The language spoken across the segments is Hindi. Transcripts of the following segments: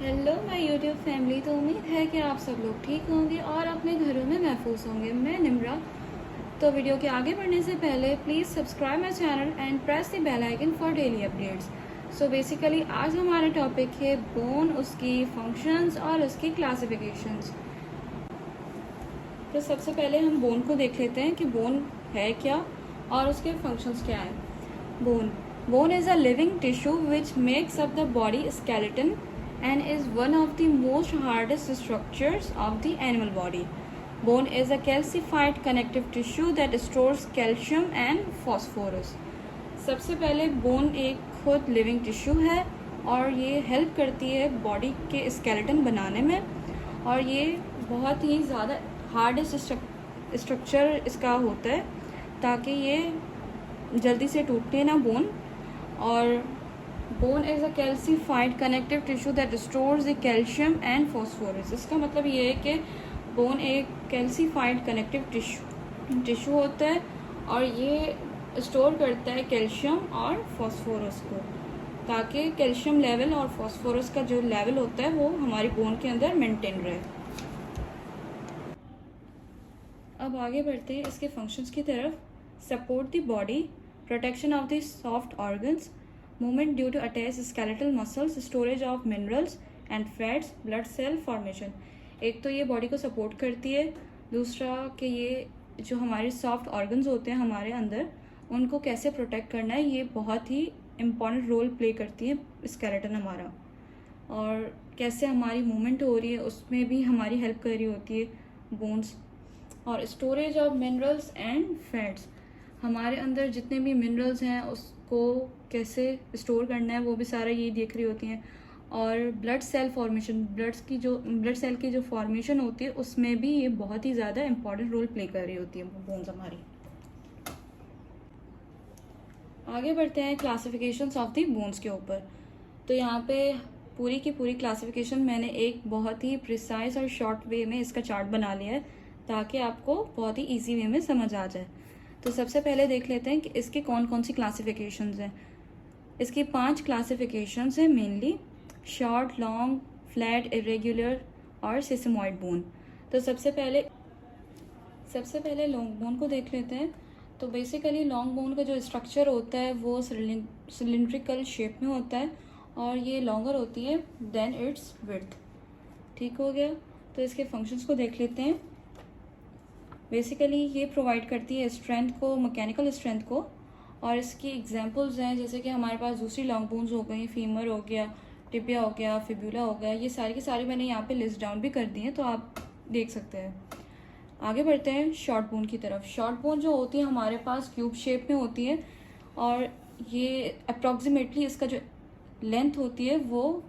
Hello my YouTube family. तो उम्मीद है कि आप सब लोग ठीक होंगे और अपने घरों में महफूज होंगे। मैं निम्रा। तो वीडियो के आगे बढ़ने से पहले please subscribe my channel and press the bell icon for daily updates. So basically आज हमारा टॉपिक है बोन, उसकी फंक्शंस और उसकी क्लासिफिकेशंस। तो सबसे पहले हम बोन को देख लेते हैं कि बोन है क्या और उसके फंक्शंस क्या हैं। Bone is a living tissue which makes up the body skeleton and is one of the most hardest structures of the animal body. Bone is a calcified connective tissue that stores calcium and phosphorus. सबसे पहले बोन एक खुद लिविंग टिश्यू है और ये हेल्प करती है बॉडी के स्केलेटन बनाने में, और ये बहुत ही ज़्यादा हार्डेस्ट स्ट्रक्चर इसका होता है ताकि ये जल्दी से टूटे ना बोन। और bone is a calcified connective tissue that stores the calcium and phosphorus. इसका मतलब ये है कि बोन एक कैल्सीफाइड कनेक्टिव टिश्यू होता है और ये स्टोर करता है कैल्शियम और फॉस्फोरस को, ताकि कैल्शियम लेवल और फॉस्फोरस का जो लेवल होता है वो हमारी बोन के अंदर मेंटेन रहे। अब आगे बढ़ते हैं इसके फंक्शंस की तरफ। Support the body, protection of the soft organs, movement due to attach skeletal muscles, storage of minerals and fats, blood cell formation. एक तो ये बॉडी को सपोर्ट करती है, दूसरा कि ये जो हमारे सॉफ्ट ऑर्गन्स होते हैं हमारे अंदर उनको कैसे प्रोटेक्ट करना है, ये बहुत ही इम्पॉर्टेंट रोल प्ले करती है स्केलेटन हमारा। और कैसे हमारी मूवमेंट हो रही है उसमें भी हमारी हेल्प कर रही होती है बोन्स। और storage of minerals and fats, हमारे अंदर जितने भी मिनरल्स हैं उसको कैसे स्टोर करना है वो भी सारा यही देख रही होती हैं। और blood cell formation, blood cell की जो फॉर्मेशन होती है उसमें भी ये बहुत ही ज़्यादा इंपॉर्टेंट रोल प्ले कर रही होती है बोन्स हमारी। आगे बढ़ते हैं क्लासिफिकेशंस ऑफ द बोन्स के ऊपर। तो यहाँ पे पूरी की पूरी क्लासिफिकेशन मैंने एक बहुत ही प्रिसाइज और शॉर्ट वे में इसका चार्ट बना लिया है ताकि आपको बहुत ही ईजी वे में समझ आ जाए। तो सबसे पहले देख लेते हैं कि इसकी कौन कौन सी क्लासिफिकेशंस हैं। इसकी 5 क्लासिफिकेशंस हैं mainly: short, long, flat, irregular और सिस्मोइड बोन। तो सबसे पहले लॉन्ग बोन को देख लेते हैं। तो बेसिकली लॉन्ग बोन का जो स्ट्रक्चर होता है वो सिलिंड्रिकल शेप में होता है और ये लॉन्गर होती है देन इट्स विड्थ। ठीक हो गया। तो इसके फंक्शंस को देख लेते हैं। बेसिकली ये प्रोवाइड करती है स्ट्रेंथ को, मैकेनिकल स्ट्रेंथ को। और इसकी एग्जांपल्स हैं जैसे कि हमारे पास दूसरी लॉन्ग बोन्स हो गई, फीमर हो गया, टिबिया हो गया, फिब्यूला हो गया। ये सारी की सारी मैंने यहाँ पे लिस्ट डाउन भी कर दी हैं तो आप देख सकते हैं। आगे बढ़ते हैं शॉर्ट बोन की तरफ। शॉर्ट बोन जो होती है हमारे पास क्यूब शेप में होती है और ये अप्रॉक्सीमेटली इसका जो लेंथ होती है वो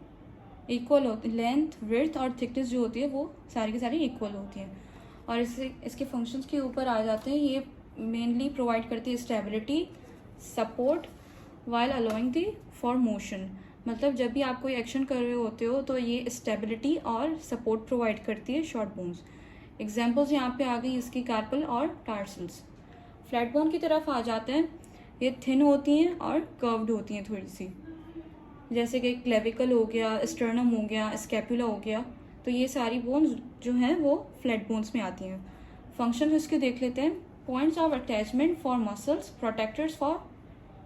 इक्वल होती है। लेंथ, विड्थ और थिकनेस जो होती है वो सारी की सारी इक्वल होती हैं। और इसके फंक्शंस के ऊपर आ जाते हैं। ये मेनली प्रोवाइड करती है stability, support while allowing the for motion. मतलब जब भी आप कोई एक्शन कर रहे होते हो तो ये स्टेबिलिटी और सपोर्ट प्रोवाइड करती है शॉर्ट बोन्स। एग्जाम्पल्स यहाँ पे आ गई इसकी कार्पल और टार्सल्स। फ्लैट बोन की तरफ आ जाते हैं। ये थिन होती हैं और कर्व्ड होती हैं थोड़ी सी, जैसे कि क्लेविकल हो गया, स्टर्नम हो गया, स्कैपुला हो गया। तो ये सारी बोन्स जो हैं वो फ्लैट बोन्स में आती हैं। फंक्शन इसके देख लेते हैं। Points of attachment for muscles, protectors for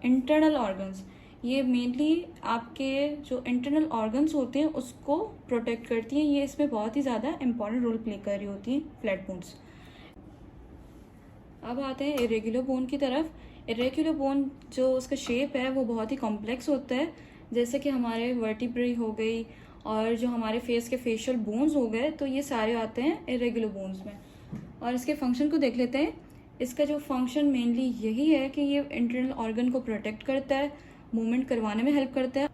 internal organs. ये मेनली आपके जो इंटरनल ऑर्गन्स होते हैं उसको प्रोटेक्ट करती हैं। ये इसमें बहुत ही ज़्यादा इंपॉर्टेंट रोल प्ले कर रही होती हैं फ्लैट बोन्स। अब आते हैं इरेगुलर बोन की तरफ। इरेगुलर बोन जो उसका शेप है वो बहुत ही कॉम्प्लेक्स होता है, जैसे कि हमारे वर्टिब्रे हो गई और जो हमारे फेस के फेशियल बोन्स हो गए, तो ये सारे आते हैं इरेगुलर बोन्स में। और इसके फंक्शन को देख लेते हैं। इसका जो फंक्शन मेनली यही है कि ये इंटरनल ऑर्गन को प्रोटेक्ट करता है, मूवमेंट करवाने में हेल्प करता है।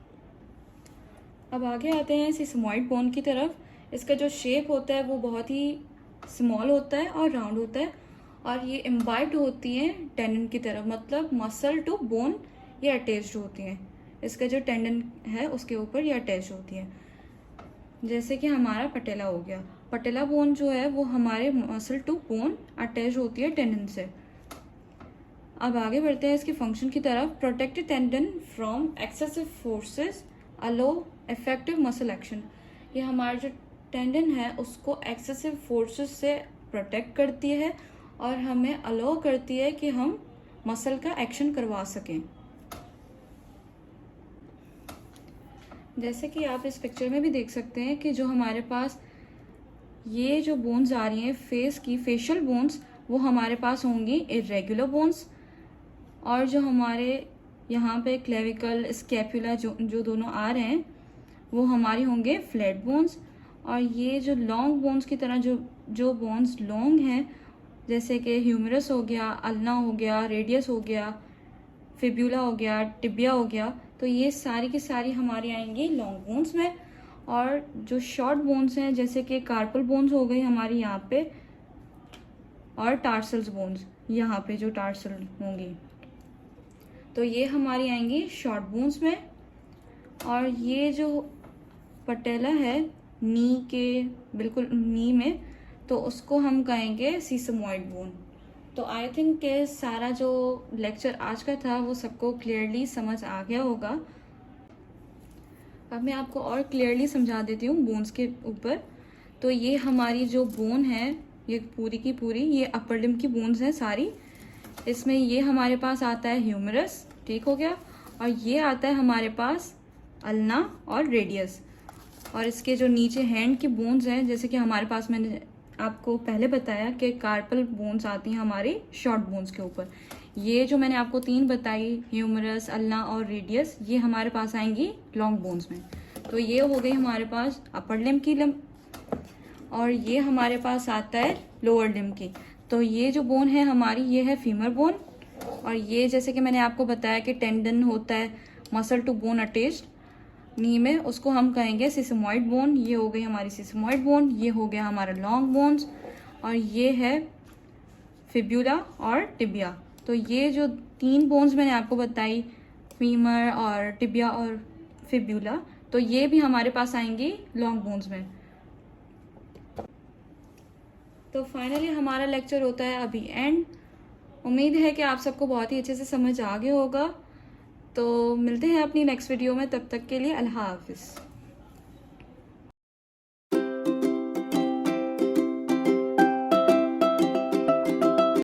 अब आगे आते हैं सिस्मोइड बोन की तरफ। इसका जो शेप होता है वो बहुत ही स्मॉल होता है और राउंड होता है और ये इम्बाइब्ड होती हैं टेंडन की तरफ, मतलब मसल टू बोन ये अटैच्ड होती हैं। इसका जो टेंडन है उसके ऊपर ये अटैच होती है, जैसे कि हमारा पटेला हो गया। पटेला बोन जो है वो हमारे मसल टू बोन अटैच होती है टेंडन से। अब आगे बढ़ते हैं इसके फंक्शन की तरफ। Protected tendon from excessive forces, allow effective muscle action. ये हमारा जो टेंडन है उसको एक्सेसिव फोर्सेस से प्रोटेक्ट करती है और हमें अलाउ करती है कि हम मसल का एक्शन करवा सकें। जैसे कि आप इस पिक्चर में भी देख सकते हैं कि जो हमारे पास ये जो बोन्स आ रही हैं फेस की, फेशियल बोन्स, वो हमारे पास होंगी इरेगुलर बोन्स, और जो हमारे यहाँ पे क्लेविकल, स्कैपुला जो दोनों आ रहे हैं वो हमारी होंगे फ्लैट बोन्स। और ये जो लॉन्ग बोन्स की तरह जो बोन्स लॉन्ग हैं, जैसे कि ह्यूमरस हो गया, अल्ना हो गया, रेडियस हो गया, फिब्यूला हो गया, टिबिया हो गया, तो ये सारी की सारी हमारी आएंगी लॉन्ग बोन्स में। और जो शॉर्ट बोन्स हैं जैसे कि कार्पल बोन्स हो गई हमारी यहाँ पे, और टार्सल्स बोन्स यहाँ पे जो टार्सल होंगी, तो ये हमारी आएंगी शॉर्ट बोन्स में। और ये जो पटेला है नी के बिल्कुल नी में, तो उसको हम कहेंगे सीसमॉइड बोन। तो आई थिंक के सारा जो लेक्चर आज का था वो सबको क्लियरली समझ आ गया होगा। अब मैं आपको और क्लियरली समझा देती हूँ बोन्स के ऊपर। तो ये हमारी जो बोन है ये पूरी की पूरी ये अपर लिम्ब की बोन्स हैं सारी। इसमें ये हमारे पास आता है ह्यूमरस, ठीक हो गया, और ये आता है हमारे पास अल्ना और रेडियस। और इसके जो नीचे हैंड की बोन्स हैं, जैसे कि हमारे पास मैंने आपको पहले बताया कि कार्पल बोन्स आती हैं हमारी शॉर्ट बोन्स के ऊपर। ये जो मैंने आपको 3 बताई, ह्यूमरस, अल्ना और रेडियस, ये हमारे पास आएंगी लॉन्ग बोन्स में। तो ये हो गई हमारे पास अपर लिम्ब की लिम्ब, और ये हमारे पास आता है लोअर लिम्ब की। तो ये जो बोन है हमारी ये है फीमर बोन। और ये जैसे कि मैंने आपको बताया कि टेंडन होता है मसल टू बोन अटैच्ड नी में, उसको हम कहेंगे सिसमॉइड बोन। ये हो गई हमारी सिसमॉइड बोन, ये हो गया हमारा लॉन्ग बोन्स, और ये है फिब्यूला और टिबिया। तो ये जो 3 बोन्स मैंने आपको बताई, फीमर और टिबिया और फिब्यूला, तो ये भी हमारे पास आएंगी लॉन्ग बोन्स में। तो फाइनली हमारा लेक्चर होता है अभी एंड। उम्मीद है कि आप सबको बहुत ही अच्छे से समझ आ गया होगा। तो मिलते हैं अपनी नेक्स्ट वीडियो में, तब तक के लिए अल्लाह हाफिज़।